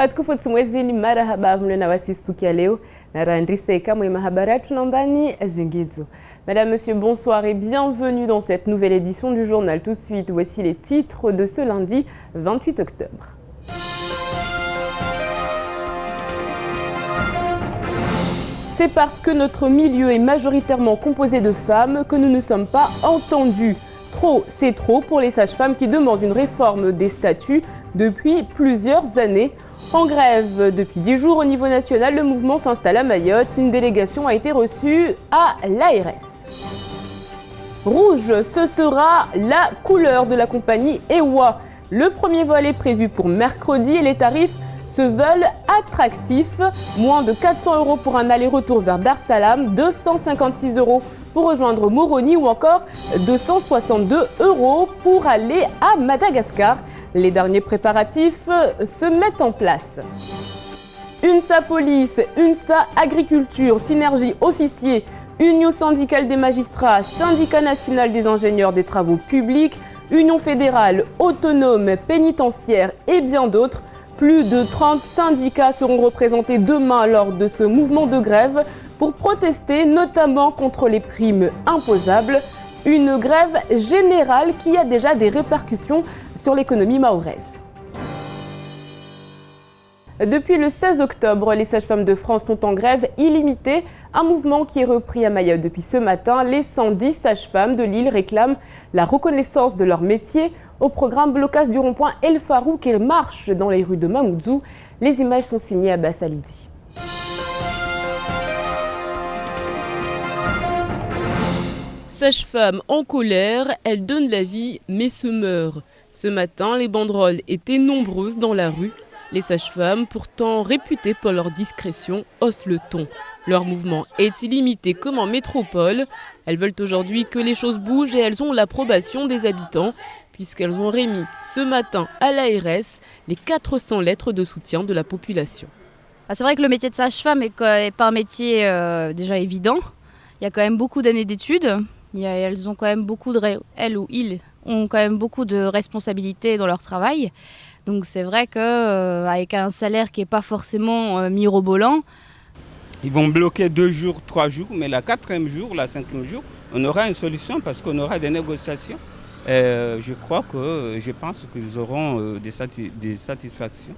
Watukufu mwezini marahaba mle na wasisuki ya leo na randrisa kamwe mahabaratu nambani zingizo. Madame, Monsieur, bonsoir et bienvenue dans cette nouvelle édition du journal. Tout de suite, voici les titres de ce lundi 28 octobre. C'est parce que notre milieu est majoritairement composé de femmes que nous ne sommes pas entendus. Trop, c'est trop pour les sages-femmes qui demandent une réforme des statuts depuis plusieurs années. En grève depuis 10 jours au niveau national, le mouvement s'installe à Mayotte. Une délégation a été reçue à l'ARS. Rouge, ce sera la couleur de la compagnie EWA. Le premier vol est prévu pour mercredi et les tarifs se veulent attractifs. Moins de 400 € pour un aller-retour vers Dar Salam, 256 € pour rejoindre Moroni ou encore 262 € pour aller à Madagascar. Les derniers préparatifs se mettent en place. UNSA Police, UNSA Agriculture, Synergie Officier, Union syndicale des magistrats, Syndicat national des ingénieurs des travaux publics, Union fédérale autonome pénitentiaire et bien d'autres. Plus de 30 syndicats seront représentés demain lors de ce mouvement de grève pour protester notamment contre les primes imposables. Une grève générale qui a déjà des répercussions sur l'économie mahoraise. Depuis le 16 octobre, les sages-femmes de France sont en grève illimitée, un mouvement qui est repris à Mayotte depuis ce matin. Les 110 sages-femmes de l'île réclament la reconnaissance de leur métier. Au programme blocage du rond-point El Farouk et marche dans les rues de Mamoudzou. Les images sont signées à Bassalidi. Sage-femme en colère, elle donne la vie mais se meurt. Ce matin, les banderoles étaient nombreuses dans la rue. Les sages-femmes, pourtant réputées pour leur discrétion, haussent le ton. Leur mouvement est illimité comme en métropole. Elles veulent aujourd'hui que les choses bougent et elles ont l'approbation des habitants, puisqu'elles ont remis ce matin à l'ARS les 400 lettres de soutien de la population. C'est vrai que le métier de sage-femme n'est pas un métier déjà évident. Il y a quand même beaucoup d'années d'études. Elles ont quand même elles ou ils ont quand même beaucoup de responsabilités dans leur travail. Donc c'est vrai qu'avec un salaire qui n'est pas forcément mirobolant. Ils vont bloquer 2 jours, 3 jours, mais le 4e jour, le 5e jour, on aura une solution parce qu'on aura des négociations. Je pense qu'ils auront des satisfactions.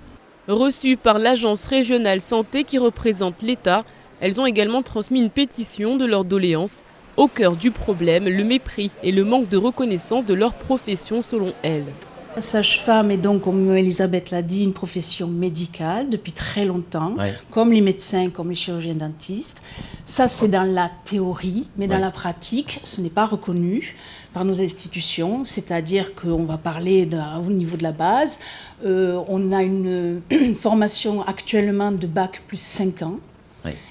Reçues par l'agence régionale santé qui représente l'État, elles ont également transmis une pétition de leurs doléances. Au cœur du problème, le mépris et le manque de reconnaissance de leur profession selon elles. La sage-femme est donc, comme Elisabeth l'a dit, une profession médicale depuis très longtemps, comme les médecins, comme les chirurgiens dentistes. Ça, c'est dans la théorie, mais dans la pratique, ce n'est pas reconnu par nos institutions, c'est-à-dire qu'on va parler au niveau de la base. On a une formation actuellement de bac plus 5 ans.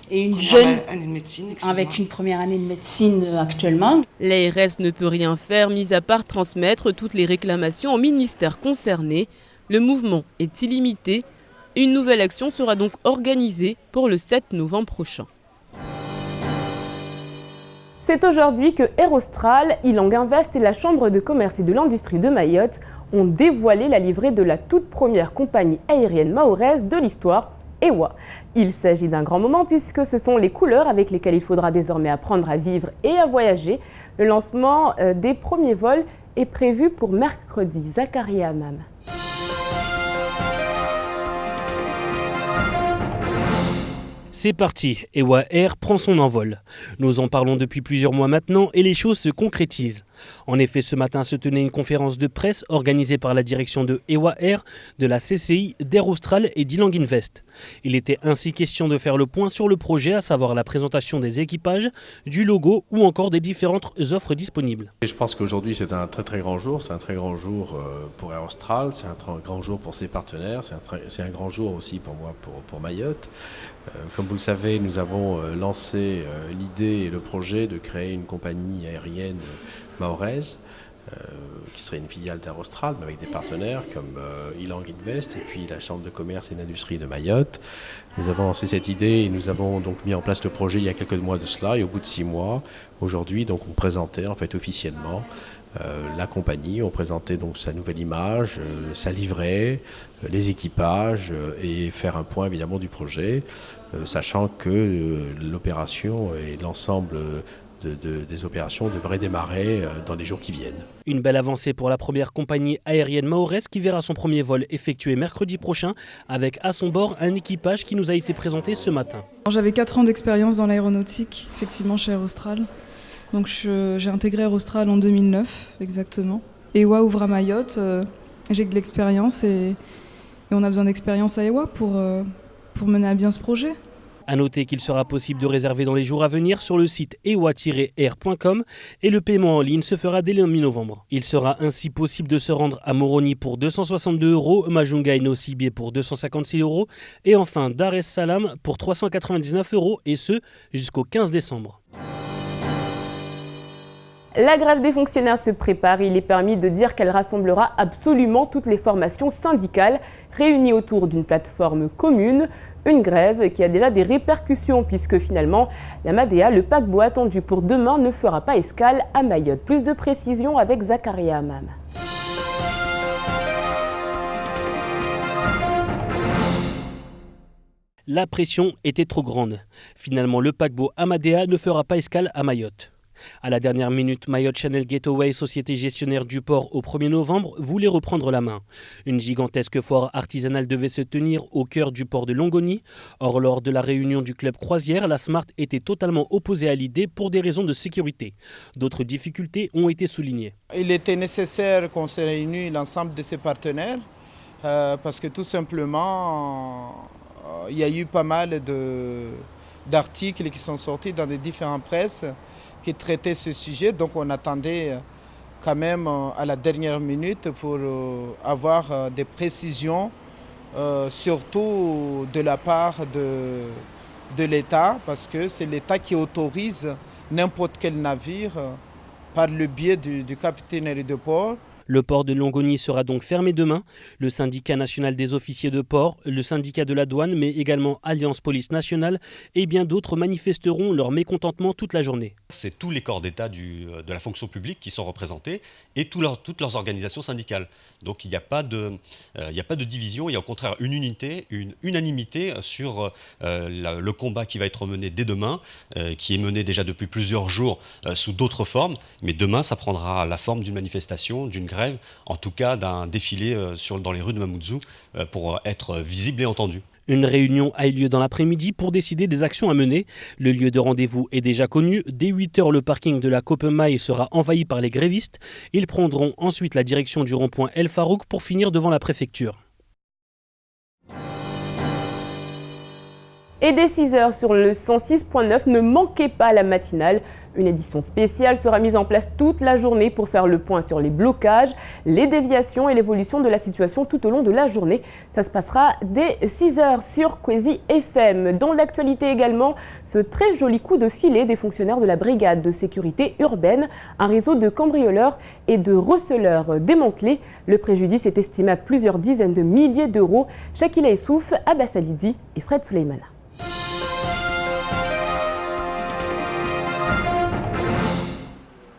Et une jeune année de médecine, avec une première année de médecine actuellement. L'ARS ne peut rien faire, mis à part transmettre toutes les réclamations au ministère concerné. Le mouvement est illimité. Une nouvelle action sera donc organisée pour le 7 novembre prochain. C'est aujourd'hui que Air Austral, Ilang Invest et la Chambre de commerce et de l'industrie de Mayotte ont dévoilé la livrée de la toute première compagnie aérienne mahoraise de l'histoire, EWA. Il s'agit d'un grand moment puisque ce sont les couleurs avec lesquelles il faudra désormais apprendre à vivre et à voyager. Le lancement des premiers vols est prévu pour mercredi. Zakaria Amam. C'est parti, EWA Air prend son envol. Nous en parlons depuis plusieurs mois maintenant et les choses se concrétisent. En effet, ce matin se tenait une conférence de presse organisée par la direction de EWA Air, de la CCI, d'Air Austral et d'Ilang Invest. Il était ainsi question de faire le point sur le projet, à savoir la présentation des équipages, du logo ou encore des différentes offres disponibles. Et je pense qu'aujourd'hui c'est un très très grand jour, c'est un très grand jour pour Air Austral, c'est un très grand jour pour ses partenaires, c'est un grand jour aussi pour moi, pour Mayotte. Comme vous le savez, nous avons lancé l'idée et le projet de créer une compagnie aérienne mahoraise qui serait une filiale d'Air Austral, mais avec des partenaires comme Ilang Invest et puis la Chambre de commerce et d'industrie de Mayotte. Nous avons lancé cette idée et nous avons donc mis en place le projet il y a quelques mois de cela et au bout de 6 mois, aujourd'hui, donc on présentait en fait officiellement La compagnie ont présenté donc sa nouvelle image, sa livrée, les équipages et faire un point évidemment du projet, sachant que l'opération et l'ensemble des opérations devraient démarrer dans les jours qui viennent. Une belle avancée pour la première compagnie aérienne mahoraise qui verra son premier vol effectué mercredi prochain avec à son bord un équipage qui nous a été présenté ce matin. J'avais 4 ans d'expérience dans l'aéronautique, effectivement chez Air Austral. Donc j'ai intégré Air Austral en 2009 exactement. EWA ouvre à Mayotte, j'ai de l'expérience et on a besoin d'expérience à EWA pour mener à bien ce projet. A noter qu'il sera possible de réserver dans les jours à venir sur le site ewa-air.com et le paiement en ligne se fera dès le mi-novembre. Il sera ainsi possible de se rendre à Moroni pour 262 €, Majunga et Nosibé pour 256 € et enfin Dar es Salaam pour 399 € et ce jusqu'au 15 décembre. La grève des fonctionnaires se prépare. Il est permis de dire qu'elle rassemblera absolument toutes les formations syndicales réunies autour d'une plateforme commune. Une grève qui a déjà des répercussions puisque finalement, la Madea, le paquebot attendu pour demain, ne fera pas escale à Mayotte. Plus de précisions avec Zakaria Amam. La pression était trop grande. Finalement, le paquebot Amadea ne fera pas escale à Mayotte. À la dernière minute, Mayotte Channel Gateway, société gestionnaire du port au 1er novembre, voulait reprendre la main. Une gigantesque foire artisanale devait se tenir au cœur du port de Longoni. Or, lors de la réunion du club croisière, la Smart était totalement opposée à l'idée pour des raisons de sécurité. D'autres difficultés ont été soulignées. Il était nécessaire qu'on se réunisse l'ensemble de ses partenaires parce que tout simplement, il y a eu pas mal d'articles qui sont sortis dans les différentes presses qui traitaient ce sujet. Donc on attendait quand même à la dernière minute pour avoir des précisions, surtout de la part de l'État, parce que c'est l'État qui autorise n'importe quel navire par le biais du capitainerie de port. Le port de Longoni sera donc fermé demain. Le syndicat national des officiers de port, le syndicat de la douane, mais également Alliance Police Nationale et bien d'autres manifesteront leur mécontentement toute la journée. C'est tous les corps d'État de la fonction publique qui sont représentés et toutes leurs organisations syndicales. Donc il n'y a pas de division, il y a au contraire une unité, une unanimité sur le combat qui va être mené dès demain, qui est mené déjà depuis plusieurs jours sous d'autres formes. Mais demain, ça prendra la forme d'une manifestation, d'une grève, en tout cas d'un défilé dans les rues de Mamoudzou pour être visible et entendu. Une réunion a eu lieu dans l'après-midi pour décider des actions à mener. Le lieu de rendez-vous est déjà connu. Dès 8h, le parking de la Copemaille sera envahi par les grévistes. Ils prendront ensuite la direction du rond-point El Farouk pour finir devant la préfecture. Et dès 6h sur le 106.9, ne manquez pas la matinale. Une édition spéciale sera mise en place toute la journée pour faire le point sur les blocages, les déviations et l'évolution de la situation tout au long de la journée. Ça se passera dès 6h sur Kwezi FM. Dans l'actualité également, ce très joli coup de filet des fonctionnaires de la brigade de sécurité urbaine, un réseau de cambrioleurs et de receleurs démantelés. Le préjudice est estimé à plusieurs dizaines de milliers d'euros. Shakila Issouf, Abbas Alidi et Fred Souleymana.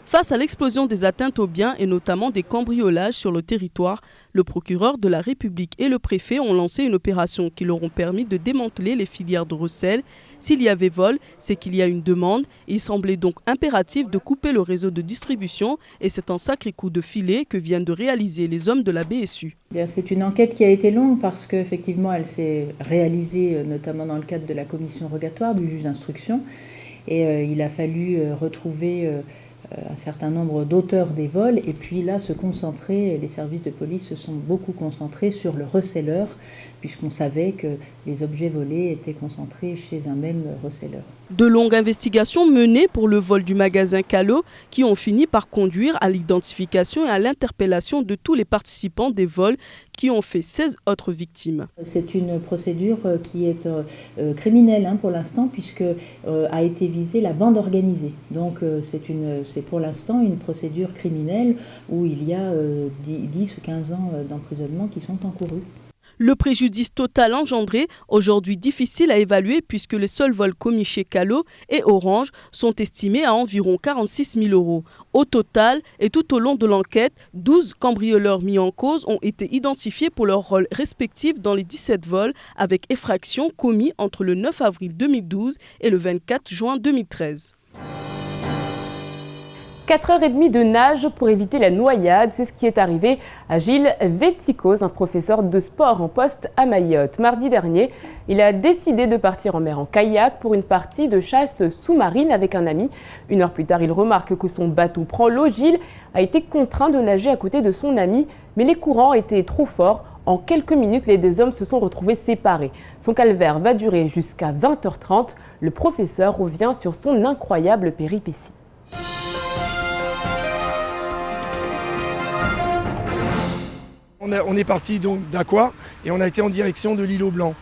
Face à l'explosion des atteintes aux biens et notamment des cambriolages sur le territoire, le procureur de la République et le préfet ont lancé une opération qui leur ont permis de démanteler les filières de recel. S'il y avait vol, c'est qu'il y a une demande. Il semblait donc impératif de couper le réseau de distribution et c'est un sacré coup de filet que viennent de réaliser les hommes de la BSU. C'est une enquête qui a été longue parce qu'effectivement elle s'est réalisée notamment dans le cadre de la commission rogatoire du juge d'instruction et il a fallu retrouver un certain nombre d'auteurs des vols et puis là se concentrer, les services de police se sont beaucoup concentrés sur le receleur puisqu'on savait que les objets volés étaient concentrés chez un même receleur. De longues investigations menées pour le vol du magasin Calo qui ont fini par conduire à l'identification et à l'interpellation de tous les participants des vols qui ont fait 16 autres victimes. C'est une procédure qui est criminelle pour l'instant puisque a été visée la bande organisée. Donc c'est pour l'instant une procédure criminelle où il y a 10 ou 15 ans d'emprisonnement qui sont encourus. Le préjudice total engendré, aujourd'hui difficile à évaluer puisque les seuls vols commis chez Calo et Orange sont estimés à environ 46 000 €. Au total, et tout au long de l'enquête, 12 cambrioleurs mis en cause ont été identifiés pour leur rôle respectif dans les 17 vols avec effraction commis entre le 9 avril 2012 et le 24 juin 2013. 4h30 de nage pour éviter la noyade, c'est ce qui est arrivé à Gilles Véticos, un professeur de sport en poste à Mayotte. Mardi dernier, il a décidé de partir en mer en kayak pour une partie de chasse sous-marine avec un ami. 1 heure plus tard, il remarque que son bateau prend l'eau. Gilles a été contraint de nager à côté de son ami, mais les courants étaient trop forts. En quelques minutes, les deux hommes se sont retrouvés séparés. Son calvaire va durer jusqu'à 20h30. Le professeur revient sur son incroyable péripétie. On est parti donc d'Aqua et on a été en direction de l'îlot Blanc.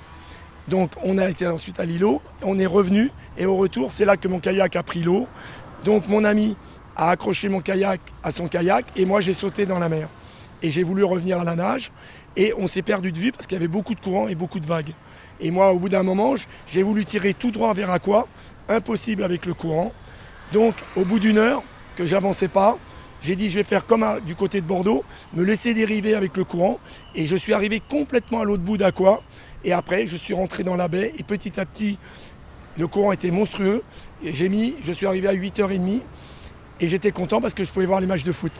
Donc on a été ensuite à l'îlot, on est revenu et au retour c'est là que mon kayak a pris l'eau. Donc mon ami a accroché mon kayak à son kayak et moi j'ai sauté dans la mer. Et j'ai voulu revenir à la nage et on s'est perdu de vue parce qu'il y avait beaucoup de courants et beaucoup de vagues. Et moi au bout d'un moment j'ai voulu tirer tout droit vers Aqua, impossible avec le courant. Donc au bout d'1 heure que j'avançais pas, j'ai dit je vais faire comme du côté de Bordeaux, me laisser dériver avec le courant et je suis arrivé complètement à l'autre bout d'Aqua et après je suis rentré dans la baie et petit à petit le courant était monstrueux et je suis arrivé à 8h30 et j'étais content parce que je pouvais voir les matchs de foot.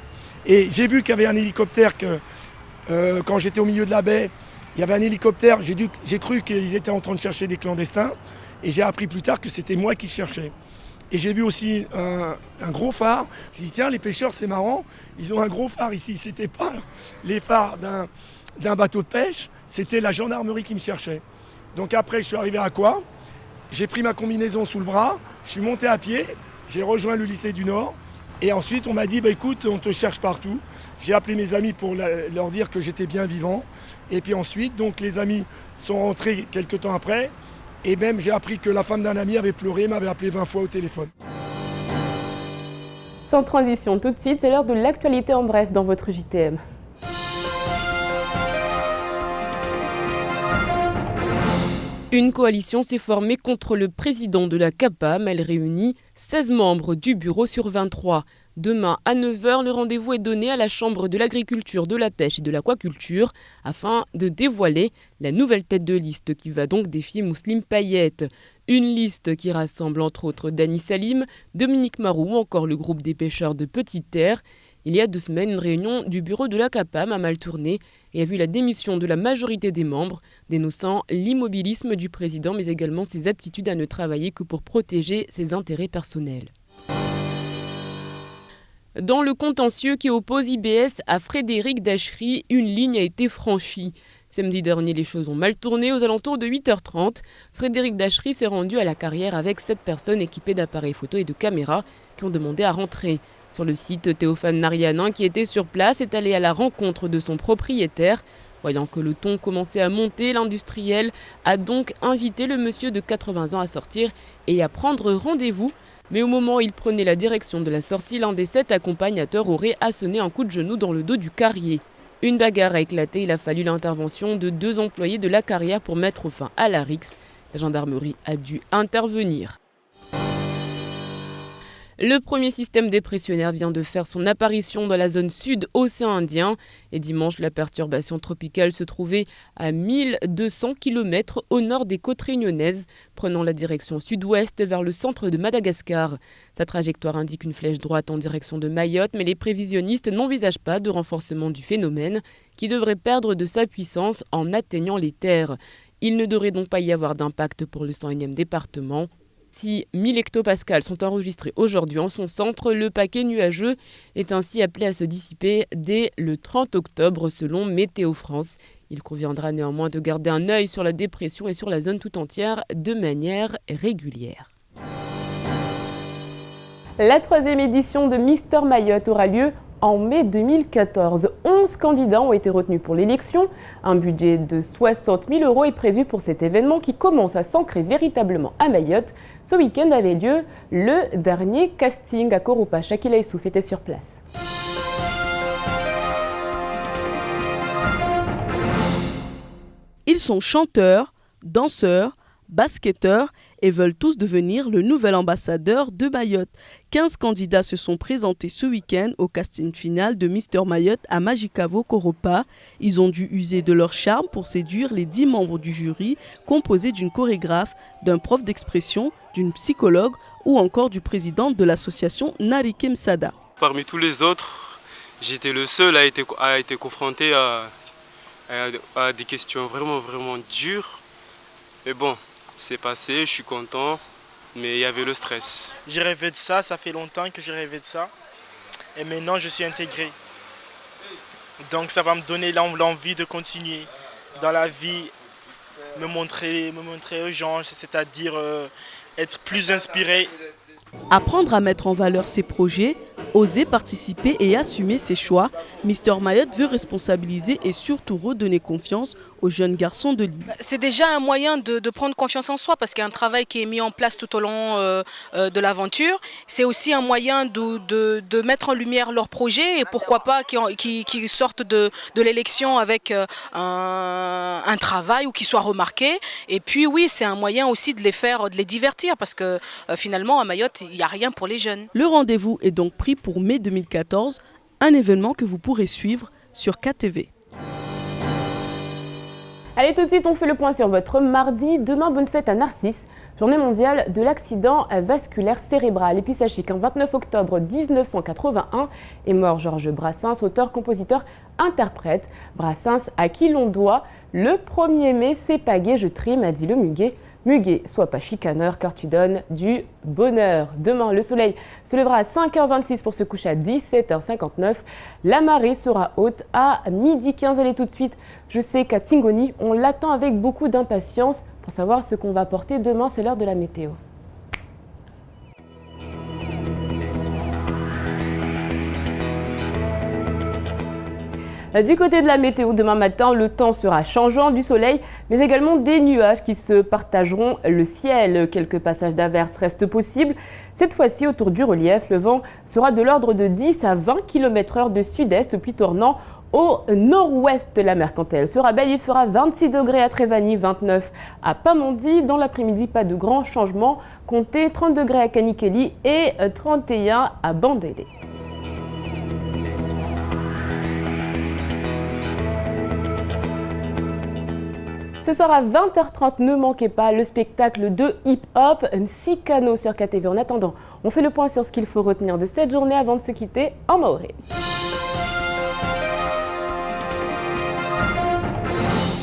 Et j'ai vu qu'il y avait un hélicoptère quand j'étais au milieu de la baie, il y avait un hélicoptère, j'ai cru qu'ils étaient en train de chercher des clandestins et j'ai appris plus tard que c'était moi qui cherchais. Et j'ai vu aussi un gros phare. J'ai dit tiens, les pêcheurs c'est marrant, ils ont un gros phare ici. C'était pas les phares d'un bateau de pêche, c'était la gendarmerie qui me cherchait. Donc après je suis arrivé à Aqua, j'ai pris ma combinaison sous le bras, je suis monté à pied, j'ai rejoint le lycée du Nord et ensuite on m'a dit écoute, on te cherche partout. J'ai appelé mes amis pour leur dire que j'étais bien vivant. Et puis ensuite donc les amis sont rentrés quelques temps après. Et même j'ai appris que la femme d'un ami avait pleuré, m'avait appelé 20 fois au téléphone. Sans transition, tout de suite, c'est l'heure de l'actualité en bref dans votre JTM. Une coalition s'est formée contre le président de la CAPAM. Elle réunit 16 membres du bureau sur 23. Demain à 9h, le rendez-vous est donné à la Chambre de l'agriculture, de la pêche et de l'aquaculture afin de dévoiler la nouvelle tête de liste qui va donc défier Mousseline Payette. Une liste qui rassemble entre autres Dany Salim, Dominique Marou ou encore le groupe des pêcheurs de Petite Terre. Il y a 2 semaines, une réunion du bureau de la CAPAM a mal tourné et a vu la démission de la majorité des membres, dénonçant l'immobilisme du président mais également ses aptitudes à ne travailler que pour protéger ses intérêts personnels. Dans le contentieux qui oppose IBS à Frédéric Dachery, une ligne a été franchie. Samedi dernier, les choses ont mal tourné. Aux alentours de 8h30, Frédéric Dachery s'est rendu à la carrière avec 7 personnes équipées d'appareils photo et de caméras qui ont demandé à rentrer. Sur le site, Théophane Narianin, qui était sur place, est allé à la rencontre de son propriétaire. Voyant que le ton commençait à monter, l'industriel a donc invité le monsieur de 80 ans à sortir et à prendre rendez-vous. Mais au moment où il prenait la direction de la sortie, l'un des 7 accompagnateurs aurait asséné un coup de genou dans le dos du carrier. Une bagarre a éclaté, il a fallu l'intervention de 2 employés de la carrière pour mettre fin à la rixe. La gendarmerie a dû intervenir. Le premier système dépressionnaire vient de faire son apparition dans la zone sud océan Indien. Et dimanche, la perturbation tropicale se trouvait à 1200 km au nord des côtes réunionnaises, prenant la direction sud-ouest vers le centre de Madagascar. Sa trajectoire indique une flèche droite en direction de Mayotte, mais les prévisionnistes n'envisagent pas de renforcement du phénomène, qui devrait perdre de sa puissance en atteignant les terres. Il ne devrait donc pas y avoir d'impact pour le 101e département. Si 1000 hectopascales sont enregistrés aujourd'hui en son centre, le paquet nuageux est ainsi appelé à se dissiper dès le 30 octobre selon Météo France. Il conviendra néanmoins de garder un œil sur la dépression et sur la zone tout entière de manière régulière. La 3e édition de Mister Mayotte aura lieu en mai 2014. 11 candidats ont été retenus pour l'élection. Un budget de 60 000 € est prévu pour cet événement qui commence à s'ancrer véritablement à Mayotte. Ce week-end avait lieu le dernier casting à Koropa. Shakila Issouf était sur place. Ils sont chanteurs, danseurs, basketteurs et veulent tous devenir le nouvel ambassadeur de Mayotte. 15 candidats se sont présentés ce week-end au casting final de Mister Mayotte à Majicavo Koropa. Ils ont dû user de leur charme pour séduire les 10 membres du jury, composés d'une chorégraphe, d'un prof d'expression, d'une psychologue ou encore du président de l'association Narike Msada. Parmi tous les autres, j'étais le seul à être confronté à des questions vraiment dures. Mais bon, c'est passé, je suis content, mais il y avait le stress. J'ai rêvé de ça fait longtemps que j'ai rêvé de ça. Et maintenant, je suis intégré. Donc ça va me donner l'envie de continuer dans la vie, me montrer aux gens, c'est-à-dire être plus inspiré. Apprendre à mettre en valeur ses projets, oser participer et assumer ses choix, Mister Mayotte veut responsabiliser et surtout redonner confiance aux jeunes garçons de l'île. C'est déjà un moyen de prendre confiance en soi parce qu'il y a un travail qui est mis en place tout au long de l'aventure. C'est aussi un moyen de mettre en lumière leurs projets et pourquoi pas qui sortent de l'élection avec un travail ou qui soient remarqués. Et puis oui, c'est un moyen aussi de les divertir parce que finalement à Mayotte, il n'y a rien pour les jeunes. Le rendez-vous est donc pris pour mai 2014, un événement que vous pourrez suivre sur KTV. Allez, tout de suite, on fait le point sur votre mardi. Demain, bonne fête à Narcisse, journée mondiale de l'accident vasculaire cérébral. Et puis sachez qu'un 29 octobre 1981 est mort Georges Brassens, auteur, compositeur, interprète. Brassens à qui l'on doit le 1er mai, c'est pagaie, je trime, a dit le muguet. Muguet, sois pas chicaneur car tu donnes du bonheur. Demain, le soleil se lèvera à 5h26 pour se coucher à 17h59. La marée sera haute à 12h15. Allez, tout de suite, je sais qu'à Tingoni, on l'attend avec beaucoup d'impatience pour savoir ce qu'on va porter demain. C'est l'heure de la météo. Du côté de la météo, demain matin, le temps sera changeant, du soleil, mais également des nuages qui se partageront le ciel. Quelques passages d'averses restent possibles. Cette fois-ci, autour du relief, le vent sera de l'ordre de 10 à 20 km/h de sud-est, puis tournant au nord-ouest. La mer, quant à elle, sera belle. Il fera 26 degrés à Trévani, 29 à Pamandi. Dans l'après-midi, pas de grands changements. Comptez 30 degrés à Kanikeli et 31 à Bandélé. Ce soir à 20h30, ne manquez pas le spectacle de hip-hop Msikano sur KTV. En attendant, on fait le point sur ce qu'il faut retenir de cette journée avant de se quitter en Maoré.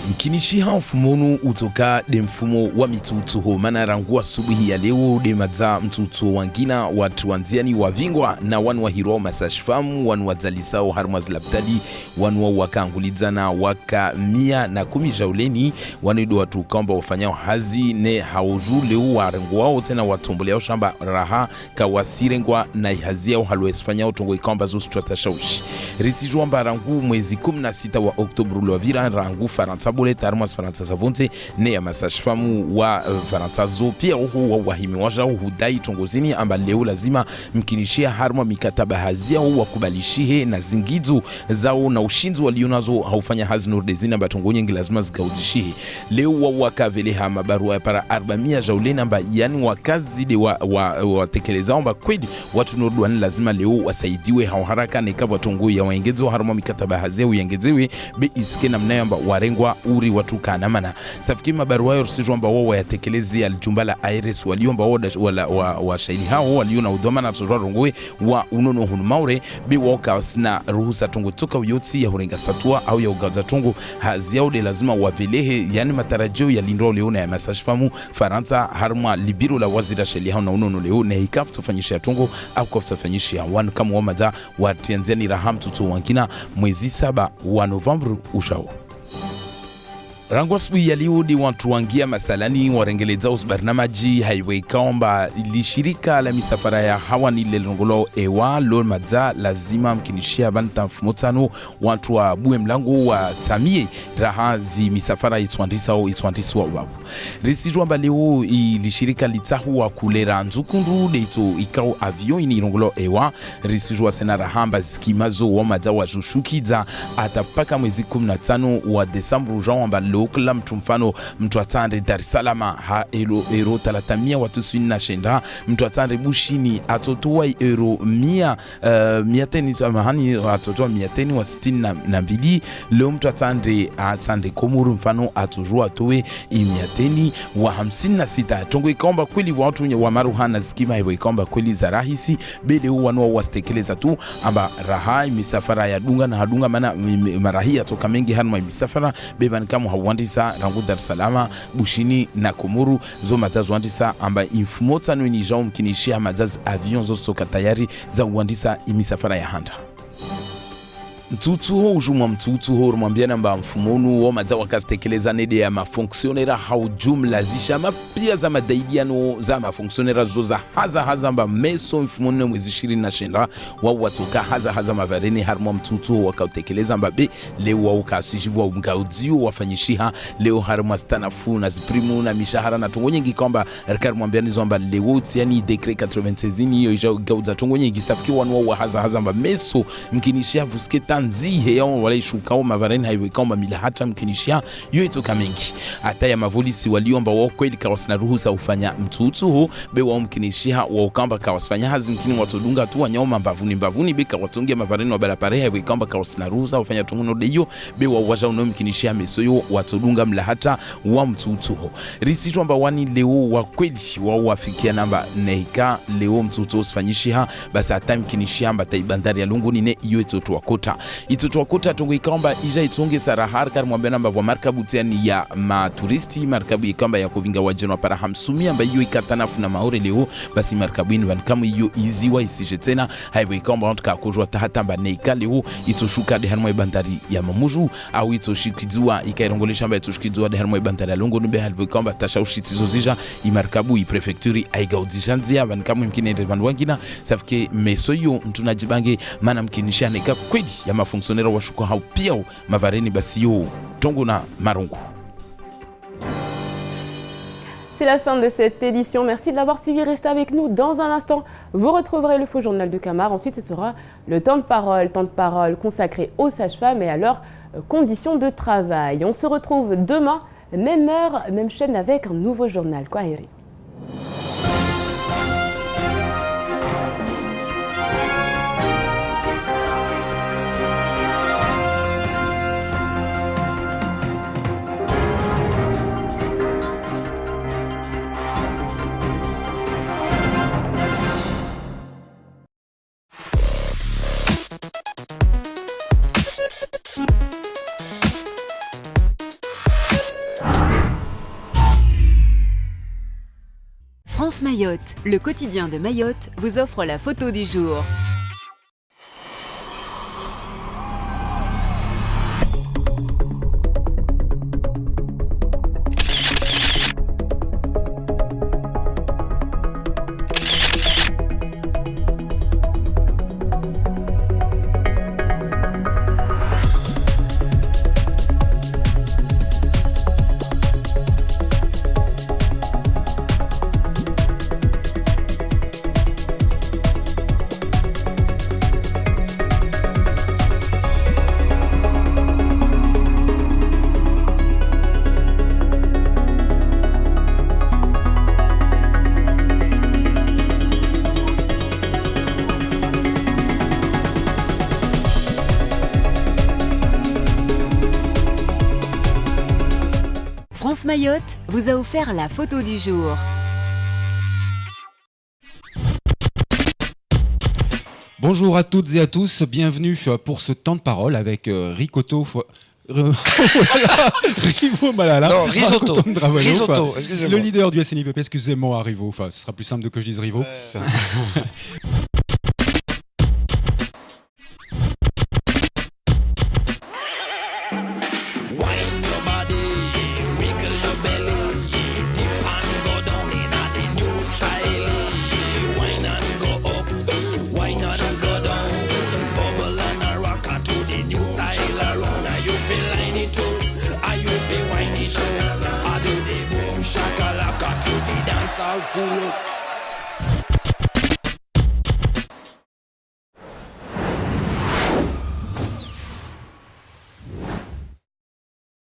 Mkinishiha mfumonu utoka de mfumo wa mitutuho manarangua asubuhi ya leo de madza mtutuho wangina watu wanziani wavingwa na wanu wa hiro masashfamu wanu wa zalisao harmaz laptali wanu wa wakangulizana waka 110 jauleni wanu watu kamba wafanyao hazi ne hauju leo warenguao tena watomboleo shamba raha kawasirengwa na ihaziao halwesfanyao tongo ikamba zo stratashawishi risijua mbarangu mwezi 16 wa Oktobru lwavira rangu farantabole tarmas faransa savonte ne ya masashfamu wa faransa zo pia uhu wa wahimi waja hudai tongozini amba leo lazima mkinishia harma mikataba hazia wa kubalishihe na zingizo zao na ushinzi walionazo haufanya hazi nordezini amba tongonye lazima zgaudishihe leo wa wakaveleha mabarua para 400 jauleni amba yani wakazi de watekeleza amba kweli watu nordwani lazima leo wasaidiwe hauharaka nekaba tongo ya waengezo harma mikataba hazia uyengezewe be isike namna amba warengwa uri watu kanamana safiki mabarua yorsijwa amba wao yatekelezi aljumba la IRS waliomba wa shaili hao waliona udoma na tsorwa rongoe wa unono hunu maure be woka sina ruhusa tongo toka uyoti ya hurenga satua au ya ugaza tongo hazia de lazima wavelehe yani matarajio ya lindro leona ya masashfamu Faransa harma libiro la wazira shaili hao na unono leo na hikafu tufanyisha tongo au kufanyisha wanu kama wamaza wa Tanzania raham tutu wankina mwezi 7 wa November ujao. Rangu asubuhi ya leo di watu wangia masalani warengeleza usbarnamaji highway kaomba ili shirika la misafara ya hawa ni lelongolo ewa lol madza lazima mkinishia banta mfumotano watu wa buwe mlango wa tamie rahazi misafara itwandisa au itwandiswa wabu. Risijwa mba leo ili shirika litahu wa kulera nzukundu deito ikao avion ini longolo ewa risijwa sena rahamba zikimazo wa madza wa jushukiza atapaka mwezi 15 wa Desambru jao mba leo kila mtu, mfano mtu atande Dar es Salaam ha euro 300 watu swina shenda, mtu atande Bushini atotoa euro 100 samahani atotoa 162. Leo mtu atande Komoro mfano atojua towe 156. Tongo ikaomba kweli watu wa maruhana zikima hivyo ikaomba kweli za rahisi bele wanao wastekeleza tu amba raha misafara ya dunga na hadunga maana marahia toka mengi hanu misafara beban kama hawandisa rangu Dar es Salaam Bushini na Komoro zo matazo wandisa amba infumota no ni jao mkinishia mazaz avion zo soka tayari za uandisa imisafara ya handa mtutu ujumwa mtutu rumwambia namba mfumonu wa maza wakastekeleza nede ya mafonksionera haujumla zishama pia za madaidiano za mafonksionera zoza haza mba meso mfumonu mwezi 29 wa watoka haza mavareni harumwa mtutu wakautekeleza mbabe leo wakasijivu wa mgaudio wafanyishiha leo harumwa stanafu na ziprimu na mishahara na tungo nyingi kwamba rikari mwambia nizo mba leo tiani dekre 96 hiyo ija gauza tungo nyingi safiki wanu wa haza mba meso mkinishia vusketa nzihe yao wale shukao mavareni haiwe kamba mila hata mkinishia yu itoka mengi hata ya mavolisi waliomba wao kweli kawasina ruhusa ufanya mtutu ho be wao mkinishia wao kamba kawasifanya hazi mkini watodunga tu wanyoma mbavuni beka watongia mavareni wa barabara haiwe kamba kawasina ruhusa ufanya tunguno deyo be wao waja uno mkinishia mesoyo watodunga mla hata wa mtutu ho risitu amba wani leo wa kweli wao wafikia namba neika leo mtutu usifanyishia basi hata mkinishia amba taibandari ya lungu nine iyo itotu wakota itotokuta tungu ikaomba ija itunge sarahar kar mwambia namba wa markabu tiani ya maturisti markabu ikamba ya kuvinga wajeno para hamsumi amba iyo ikatanafu na maore leo basi markabu inu vankamu iyo iziwa isije tena haibu ikamba wantuka kujua tahata mba neika leo itoshuka deharmwe bandari ya mamuju au itoshikidua ikairongolesha mba itoshikidua deharmwe bandari ya lungu nube haibu ikamba tashaushitizo zija imarkabu iprefekturi aigaudishanzia vankamu mkine revandu wangina safike mesoyo mtunajibange mana mkinisha neka kweli ya mafonctionnaires wa shuko hao pia mavareni basio tongo na marungu. C'est la fin de cette édition. Merci de l'avoir suivi. Restez avec nous. Dans un instant, vous retrouverez le faux journal de Camar. Ensuite, ce sera le temps de parole consacré aux sages-femmes et à leurs conditions de travail. On se retrouve demain, même heure, même chaîne avec un nouveau journal. Kwaheri. France Mayotte, le quotidien de Mayotte, vous offre la photo du jour. France Mayotte vous a offert la photo du jour. Bonjour à toutes et à tous, bienvenue pour ce temps de parole avec Ricoto. Rivo Malala. Non, Risotto. Risotto, excusez-moi. Le leader du SNIPP, excusez-moi, Rivo. Enfin, ce sera plus simple que je dise Rivo. South Pole.